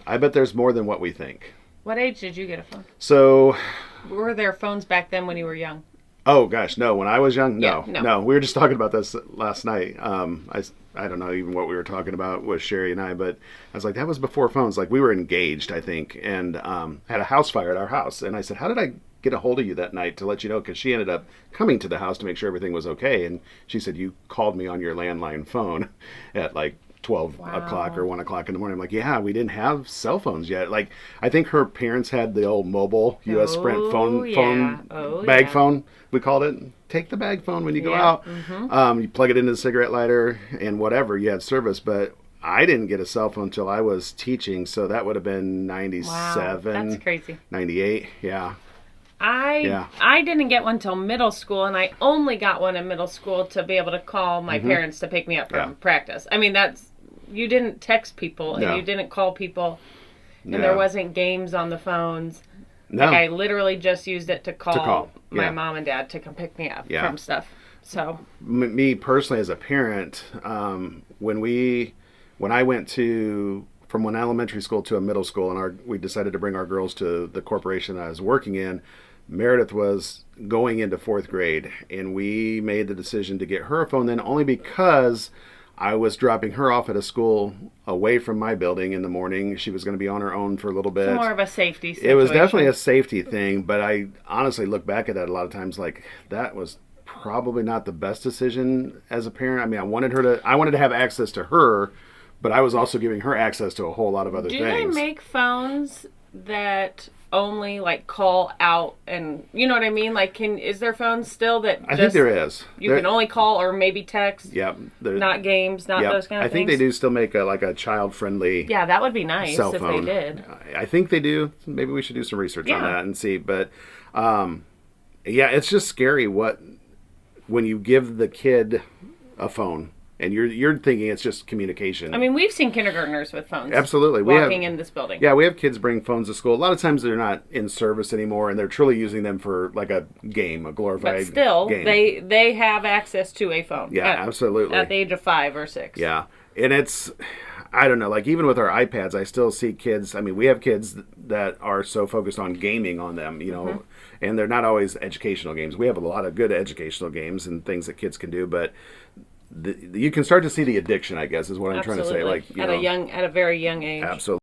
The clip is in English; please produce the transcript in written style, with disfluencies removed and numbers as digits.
I bet there's more than what we think. What age did you get a phone? So, Were there phones back then when you were young? oh gosh, no. When I was young, Yeah, no, no. no. We were just talking about this last night. I don't know even what we were talking about with Sherry and I, but I was like, that was before phones. Like we were engaged, I think, and had a house fire at our house. And I said, how did I get a hold of you that night to let you know? Because she ended up coming to the house to make sure everything was okay. And she said, you called me on your landline phone at like 12 o'clock or 1 o'clock in the morning. I'm like, yeah, we didn't have cell phones yet. Like, I think her parents had the old mobile US Sprint bag phone, we called it. Take the bag phone when you go out. You plug it into the cigarette lighter and whatever, you had service. But I didn't get a cell phone until I was teaching, so that would have been 97. Wow, that's crazy. 98, yeah. I didn't get one till middle school, and I only got one in middle school to be able to call my parents to pick me up from practice. I mean, you didn't text people, and you didn't call people, and there wasn't games on the phones. No. Like, I literally just used it to call my mom and dad to come pick me up from stuff. So me personally, as a parent, when I went to from one elementary school to a middle school, and we decided to bring our girls to the corporation I was working in, Meredith was going into 4th grade, and we made the decision to get her a phone then only because I was dropping her off at a school away from my building in the morning. She was going to be on her own for a little bit. It's more of a safety situation. It was definitely a safety thing, but I honestly look back at that a lot of times like that was probably not the best decision as a parent. I mean, I wanted to have access to her, but I was also giving her access to a whole lot of other things. Do they make phones that only like call out, and you know what I mean? Like, is there phones still that I think there is. You can only call or maybe text. Yep. Not games, not those kind of things. I think they do still make a child-friendly. Yeah, that would be nice cell if phone. they did. I think they do. Maybe we should do some research on that and see. But it's just scary when you give the kid a phone. And you're thinking it's just communication. I mean, we've seen kindergartners with phones. Absolutely. Walking in this building. Yeah, we have kids bring phones to school. A lot of times they're not in service anymore, and they're truly using them for like a game, a glorified game. But still, they have access to a phone. Yeah, absolutely. At the age of 5 or 6. Yeah. And I don't know, like even with our iPads, I still see kids. I mean, we have kids that are so focused on gaming on them, and they're not always educational games. We have a lot of good educational games and things that kids can do, but you can start to see the addiction, I guess, is what I'm trying to say. Like, at a very young age. Absolutely.